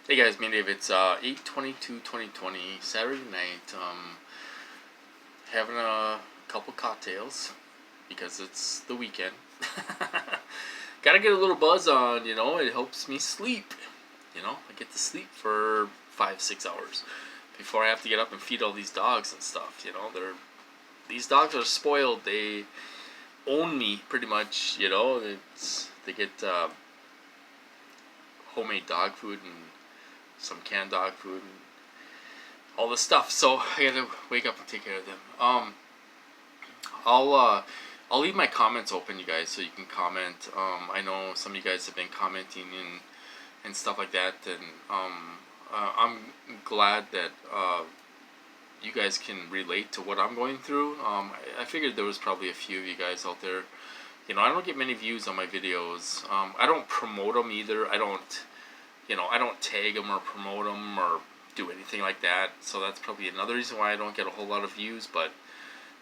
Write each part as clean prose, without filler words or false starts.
Hey guys, me and Dave. It's 8/22/2020, Saturday night. Having a couple cocktails because it's the weekend. Gotta get a little buzz on, it helps me sleep. I get to sleep for 5-6 hours before I have to get up and feed all these dogs and stuff. These dogs are spoiled. They own me pretty much. They get homemade dog food and some canned dog food and all this stuff. So I gotta wake up and take care of them. I'll leave my comments open, you guys, so you can comment. I know some of you guys have been commenting and stuff like that, and I'm glad that you guys can relate to what I'm going through. I figured there was probably a few of you guys out there. I don't get many views on my videos. I don't promote them either. I don't tag them or promote them or do anything like that. So that's probably another reason why I don't get a whole lot of views. But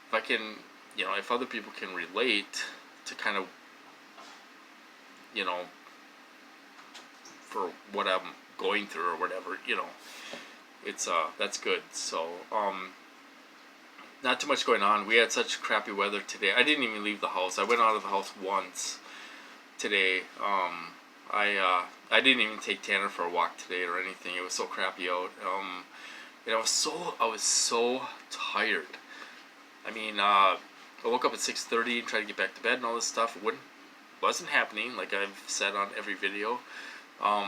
if I can, if other people can relate to kind of, for what I'm going through or whatever, it's that's good. So not too much going on. We had such crappy weather today. I didn't even leave the house. I went out of the house once today. I didn't even take Tanner for a walk today or anything. It was so crappy out. And I was so tired. I mean, I woke up at 6:30 and tried to get back to bed and all this stuff. It wasn't happening, like I've said on every video. A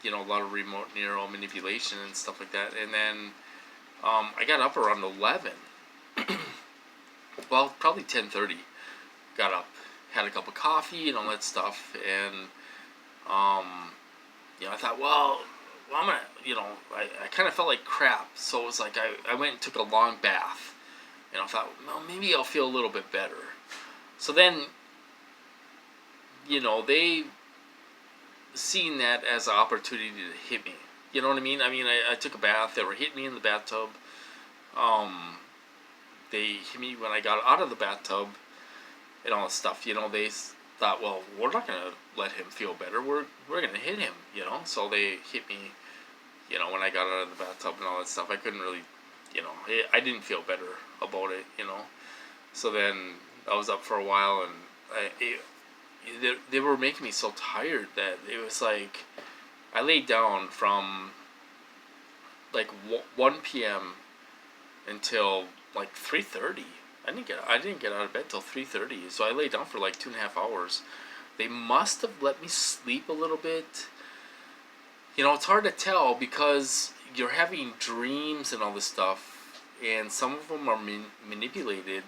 lot of remote neural manipulation and stuff like that. And then I got up around 11. Well, probably 10:30. Got up, had a cup of coffee and all that stuff, and I thought, well, I'm gonna, I kind of felt like crap, so it was like I went and took a long bath, and I thought, well, maybe I'll feel a little bit better. So then, they seen that as an opportunity to hit me. You know what I mean? I took a bath. They were hitting me in the bathtub. They hit me when I got out of the bathtub and all this stuff. They thought, well, we're not gonna let him feel better. We're gonna hit him. So they hit me. When I got out of the bathtub and all that stuff, I couldn't really, I didn't feel better about it. So then I was up for a while, and they were making me so tired that it was like I laid down from like 1 p.m. until like 3:30. I didn't get out of bed till 3:30, so I lay down for like 2.5 hours. They must have let me sleep a little bit. It's hard to tell because you're having dreams and all this stuff, and some of them are manipulated,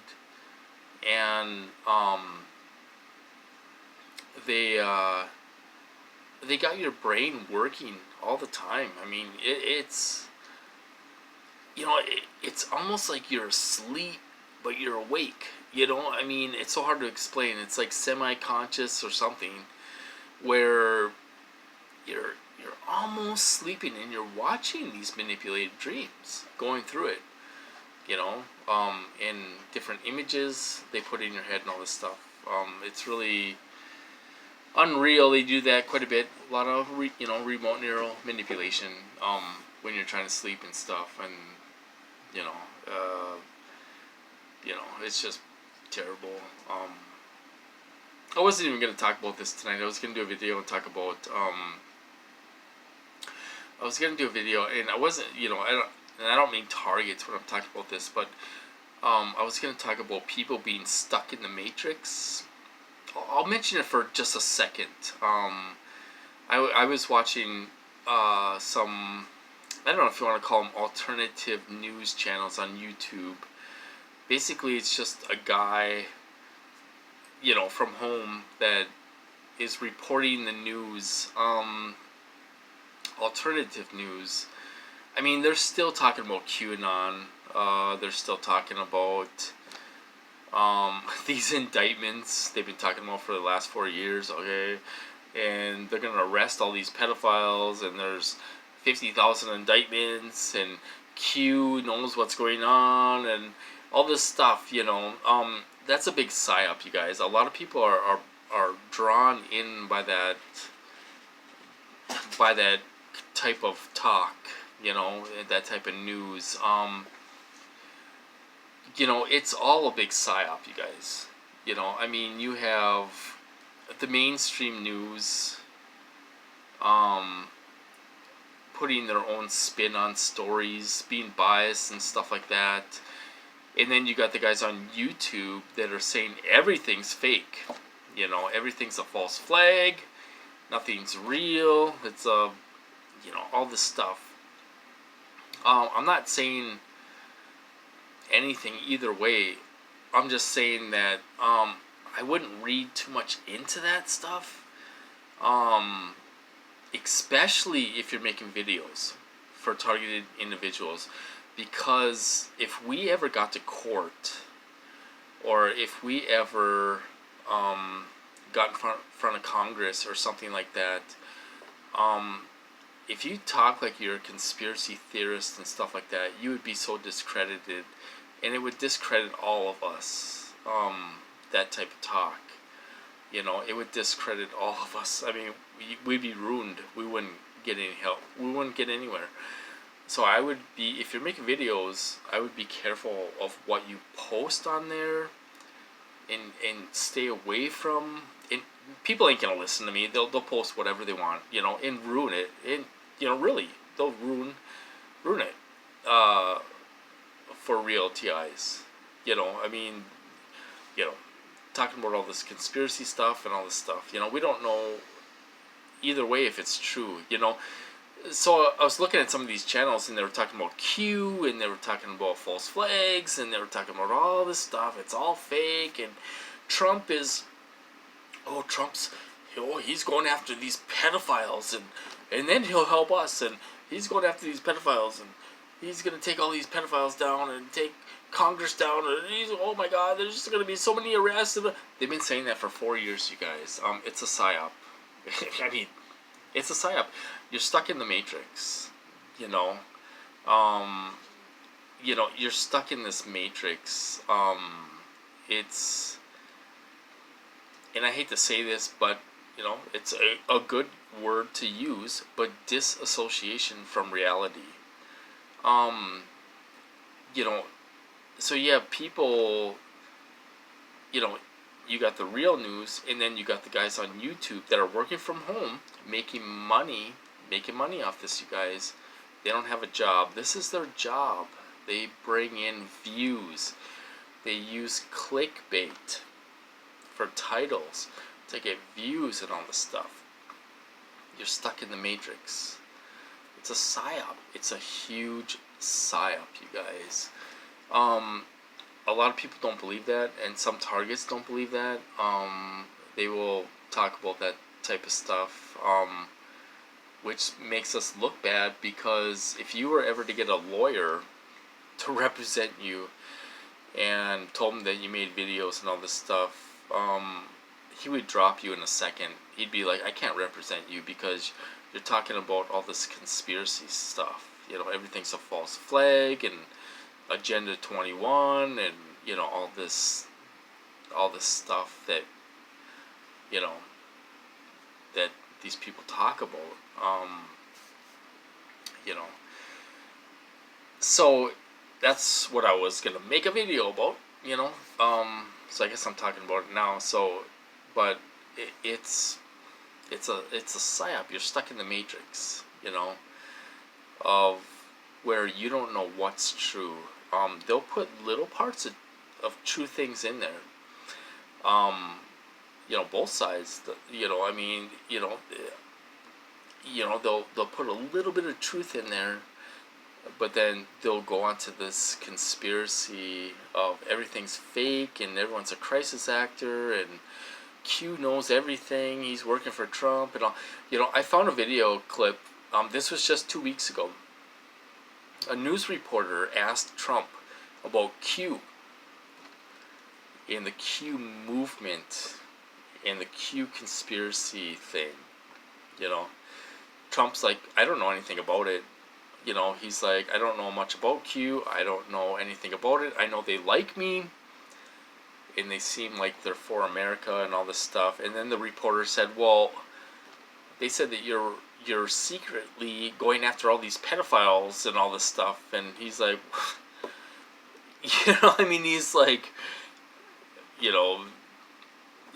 and they got your brain working all the time. It's it's almost like you're asleep but you're awake. It's so hard to explain. It's like semi-conscious or something, where you're almost sleeping and you're watching these manipulated dreams, going through it. In different images they put in your head and all this stuff. It's really unreal. They do that quite a bit. A lot of remote neural manipulation when you're trying to sleep and stuff, and it's just terrible. I wasn't even going to talk about this tonight. I was going to do a video and talk about. I was going to do a video, and I wasn't. I don't mean targets when I'm talking about this, but I was going to talk about people being stuck in the matrix. I'll mention it for just a second. I was watching some. I don't know if you want to call them alternative news channels on YouTube. Basically, it's just a guy, from home that is reporting the news, alternative news. They're still talking about QAnon. They're still talking about these indictments they've been talking about for the last 4 years, okay? And they're going to arrest all these pedophiles, and there's 50,000 indictments, and Q knows what's going on, and all this stuff, that's a big psyop, you guys. A lot of people are drawn in by that type of talk, that type of news. It's all a big psyop, you guys. I mean, you have the mainstream news putting their own spin on stories, being biased and stuff like that. And then you got the guys on YouTube that are saying everything's fake. Everything's a false flag. Nothing's real. It's all this stuff. I'm not saying anything either way. I'm just saying that I wouldn't read too much into that stuff. Especially if you're making videos for targeted individuals. Because if we ever got to court, or if we ever got in front of Congress or something like that, if you talk like you're a conspiracy theorist and stuff like that, you would be so discredited, and it would discredit all of us. That type of talk, it would discredit all of us. I mean, we'd be ruined. We wouldn't get any help. We wouldn't get anywhere. So I would be, if you're making videos, I would be careful of what you post on there, and stay away from. And people ain't gonna listen to me. They'll post whatever they want, and ruin it. And really, they'll ruin it for real TIs. I mean, talking about all this conspiracy stuff and all this stuff. We don't know either way if it's true. So I was looking at some of these channels, and they were talking about Q, and they were talking about false flags, and they were talking about all this stuff. It's all fake, and Trump's he's going after these pedophiles, and then he'll help us, and he's going after these pedophiles, and he's going to take all these pedophiles down and take Congress down, and oh my God, there's just going to be so many arrests. They've been saying that for 4 years, you guys. It's a psyop. I mean, it's a psyop. You're stuck in the matrix, you're stuck in this matrix. It's, and I hate to say this, but it's a good word to use, but disassociation from reality. So you have people, you got the real news, and then you got the guys on YouTube that are working from home, making money off this, you guys. They don't have a job. This is their job. They bring in views. They use clickbait for titles to get views and all this stuff. You're stuck in the matrix. It's a psyop. It's a huge psyop, you guys. A lot of people don't believe that, and some targets don't believe that. They will talk about that type of stuff, which makes us look bad, because if you were ever to get a lawyer to represent you and told him that you made videos and all this stuff, he would drop you in a second. He'd be like, I can't represent you because you're talking about all this conspiracy stuff. Everything's a false flag, and Agenda 21, and all this stuff that that these people talk about. So that's what I was gonna make a video about. So I guess I'm talking about it now. So, but it's a psyop. You're stuck in the matrix. Of where you don't know what's true. They'll put little parts of true things in there. Both sides. They'll put a little bit of truth in there, but then they'll go on to this conspiracy of everything's fake and everyone's a crisis actor, and Q knows everything. He's working for Trump and all. I found a video clip. This was just 2 weeks ago. A news reporter asked Trump about Q and the Q movement and the Q conspiracy thing. Trump's like, I don't know anything about it. He's like, I don't know much about Q. I don't know anything about it. I know they like me, and they seem like they're for America and all this stuff. And then the reporter said, well, they said that you're you're secretly going after all these pedophiles and all this stuff. And he's like, you know, I mean, he's like, you know,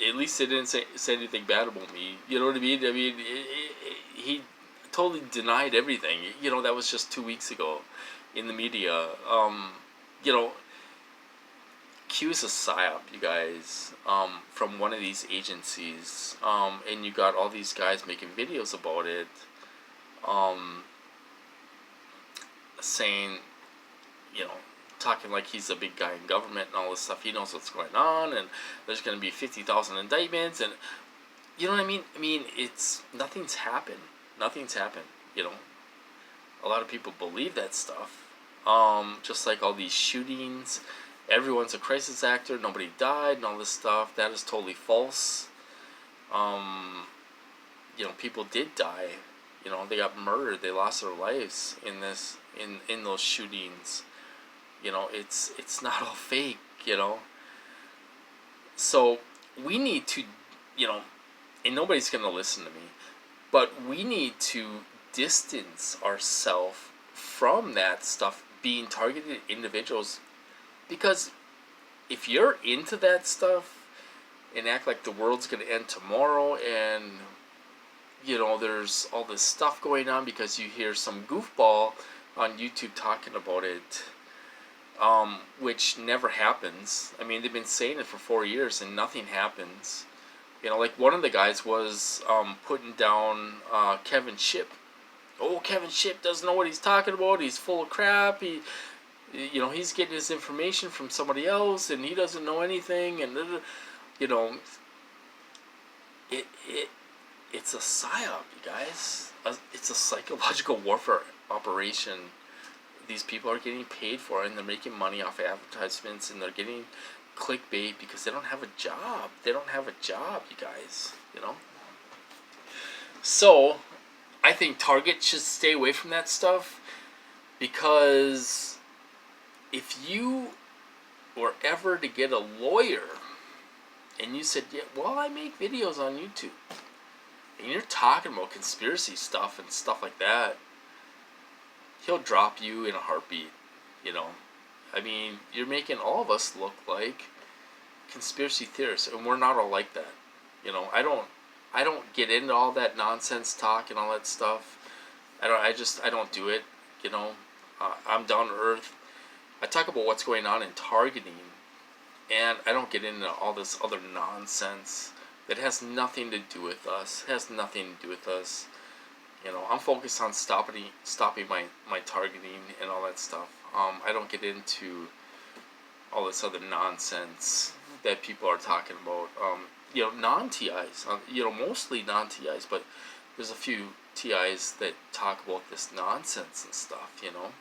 at least they didn't say anything bad about me. You know what I mean? I mean, he totally denied everything. You know, that was just 2 weeks ago in the media. You know, Q is a psyop, you guys, from one of these agencies. And you got all these guys making videos about it, saying, you know, talking like he's a big guy in government and all this stuff. He knows what's going on, and there's going to be 50,000 indictments, and you know what I mean? I mean, it's nothing's happened. Nothing's happened. You know, a lot of people believe that stuff. Just like all these shootings, everyone's a crisis actor. Nobody died, and all this stuff. That is totally false. You know, people did die. You know, they got murdered. They lost their lives in those shootings. You know, it's not all fake, you know. So we need to, you know, and nobody's going to listen to me, but we need to distance ourselves from that stuff, being targeted individuals, because if you're into that stuff and act like the world's going to end tomorrow, and you know, there's all this stuff going on because you hear some goofball on YouTube talking about it, which never happens. I mean, they've been saying it for 4 years and nothing happens. You know, like one of the guys was putting down Kevin Shipp. Oh, Kevin Shipp doesn't know what he's talking about. He's full of crap. You know, he's getting his information from somebody else, and he doesn't know anything. And you know, it's a psyop, you guys. It's a psychological warfare operation. These people are getting paid for it, and they're making money off advertisements, and they're getting clickbait because they don't have a job. They don't have a job, you guys, you know. So I think Target should stay away from that stuff, because if you were ever to get a lawyer and you said, yeah, well, I make videos on YouTube, and you're talking about conspiracy stuff and stuff like that, he'll drop you in a heartbeat, you know. I mean, you're making all of us look like conspiracy theorists, and we're not all like that. You know, I don't get into all that nonsense talk and all that stuff. I don't do it, you know. I'm down to earth. I talk about what's going on in targeting, and I don't get into all this other nonsense that has nothing to do with us. It has nothing to do with us. You know, I'm focused on stopping my targeting and all that stuff. I don't get into all this other nonsense that people are talking about. You know, non-TIs. You know, mostly non-TIs, but there's a few TIs that talk about this nonsense and stuff, you know.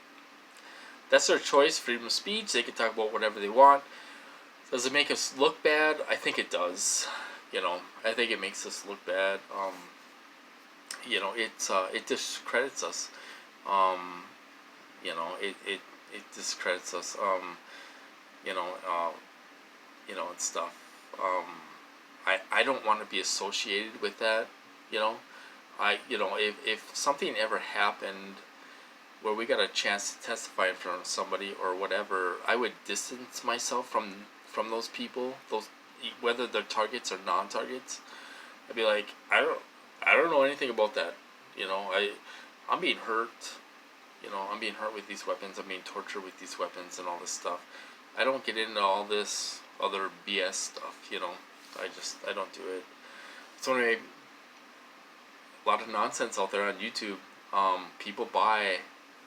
That's their choice, freedom of speech. They can talk about whatever they want. Does it make us look bad? I think it does. You know, I think it makes us look bad. You know, it discredits us. You know, it discredits us. You know, and stuff. I don't want to be associated with that. You know, if something ever happened where we got a chance to testify in front of somebody or whatever, I would distance myself from those people, those, whether they're targets or non-targets. I'd be like, I don't know anything about that. You know, I'm being hurt. You know, I'm being hurt with these weapons. I'm being tortured with these weapons and all this stuff. I don't get into all this other BS stuff. You know, I don't do it. So anyway, a lot of nonsense out there on YouTube. People buy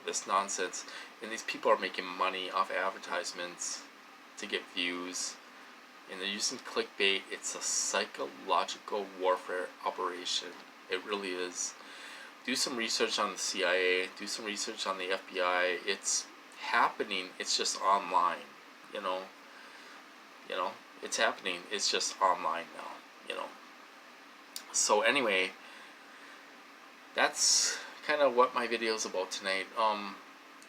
this nonsense, and these people are making money off advertisements to get views, and they're using clickbait. It's a psychological warfare operation. It really is. Do some research on the CIA. Do some research on the FBI. It's happening. It's just online. You know, it's happening. It's just online now. You know. So anyway, that's kind of what my video is about tonight.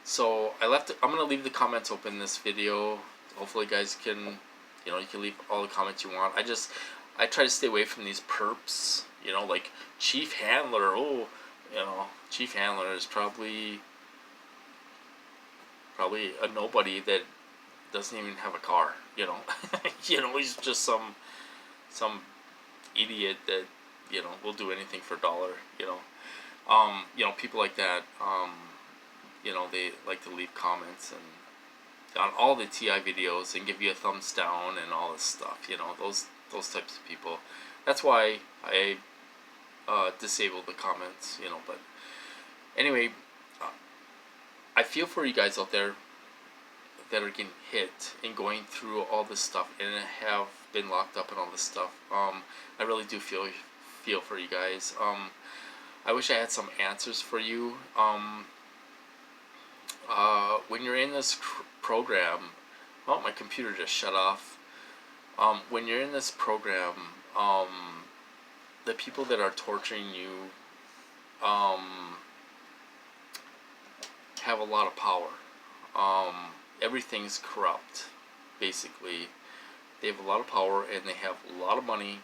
So I'm gonna leave the comments open in this video. Hopefully, you guys can, you know, you can leave all the comments you want. I try to stay away from these perps. You know, like Chief Handler. Oh, You know, Chief Handler is probably a nobody that doesn't even have a car. You know, he's just some idiot that will do anything for a dollar. People like that. They like to leave comments and on all the TI videos and give you a thumbs down and all this stuff. Those types of people. That's why I disable the comments. But anyway, I feel for you guys out there that are getting hit and going through all this stuff and have been locked up and all this stuff. I really do feel for you guys. I wish I had some answers for you. When you're in this program, oh, my computer just shut off. When you're in this program, the people that are torturing you have a lot of power. Everything's corrupt, basically. They have a lot of power and they have a lot of money,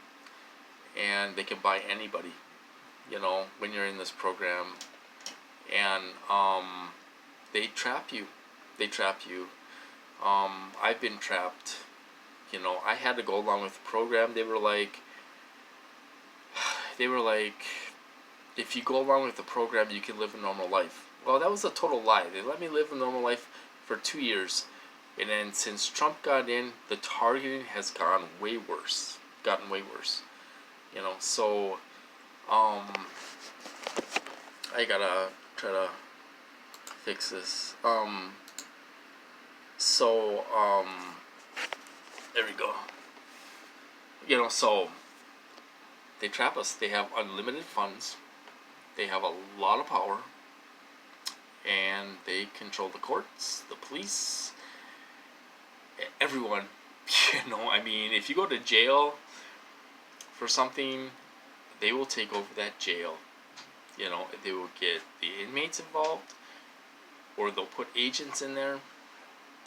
and they can buy anybody, when you're in this program. And they trap you. I've been trapped. I had to go along with the program. They were like, if you go along with the program, you can live a normal life. Well, that was a total lie. They let me live a normal life for 2 years. And then since Trump got in, the targeting has gotten way worse. So, I gotta try to fix this. There we go. So they trap us. They have unlimited funds. They have a lot of power. And they control the courts, the police, everyone. If you go to jail for something, they will take over that jail. They will get the inmates involved, or they'll put agents in there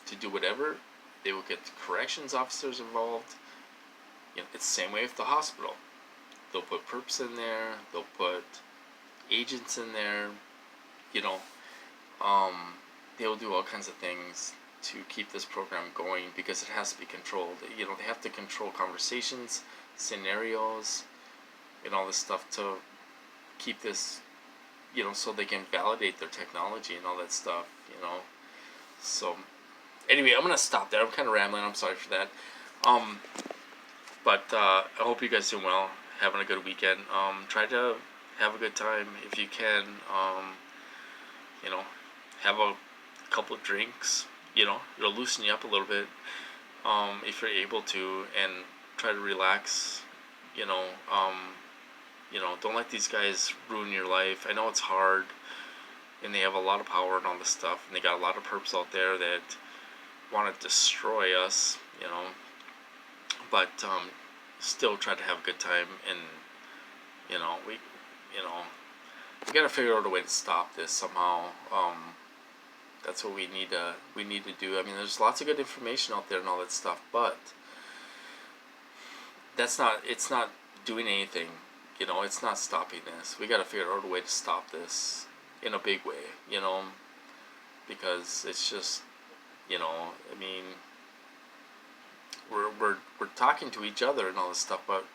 to do whatever. They will get the corrections officers involved. It's the same way with the hospital. They'll put perps in there. They'll put agents in there. They'll do all kinds of things to keep this program going because it has to be controlled. They have to control conversations, scenarios, and all this stuff to keep this, so they can validate their technology and all that stuff, So, anyway, I'm going to stop there. I'm kind of rambling. I'm sorry for that. But I hope you guys doing well, having a good weekend. Try to have a good time if you can. Have a couple of drinks. It'll loosen you up a little bit if you're able to, and try to relax. Don't let these guys ruin your life. I know it's hard, and they have a lot of power and all this stuff, and they got a lot of perps out there that want to destroy us. But still try to have a good time, and we gotta figure out a way to stop this somehow. That's what we need to do. There's lots of good information out there and all that stuff, but it's not doing anything. It's not stopping this. We gotta figure out a way to stop this in a big way. Because it's just, we're talking to each other and all this stuff, but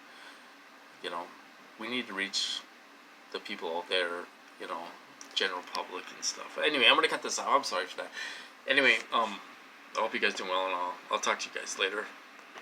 we need to reach the people out there, general public and stuff. Anyway, I'm gonna cut this out. I'm sorry for that. Anyway, I hope you guys doing well, and I'll talk to you guys later.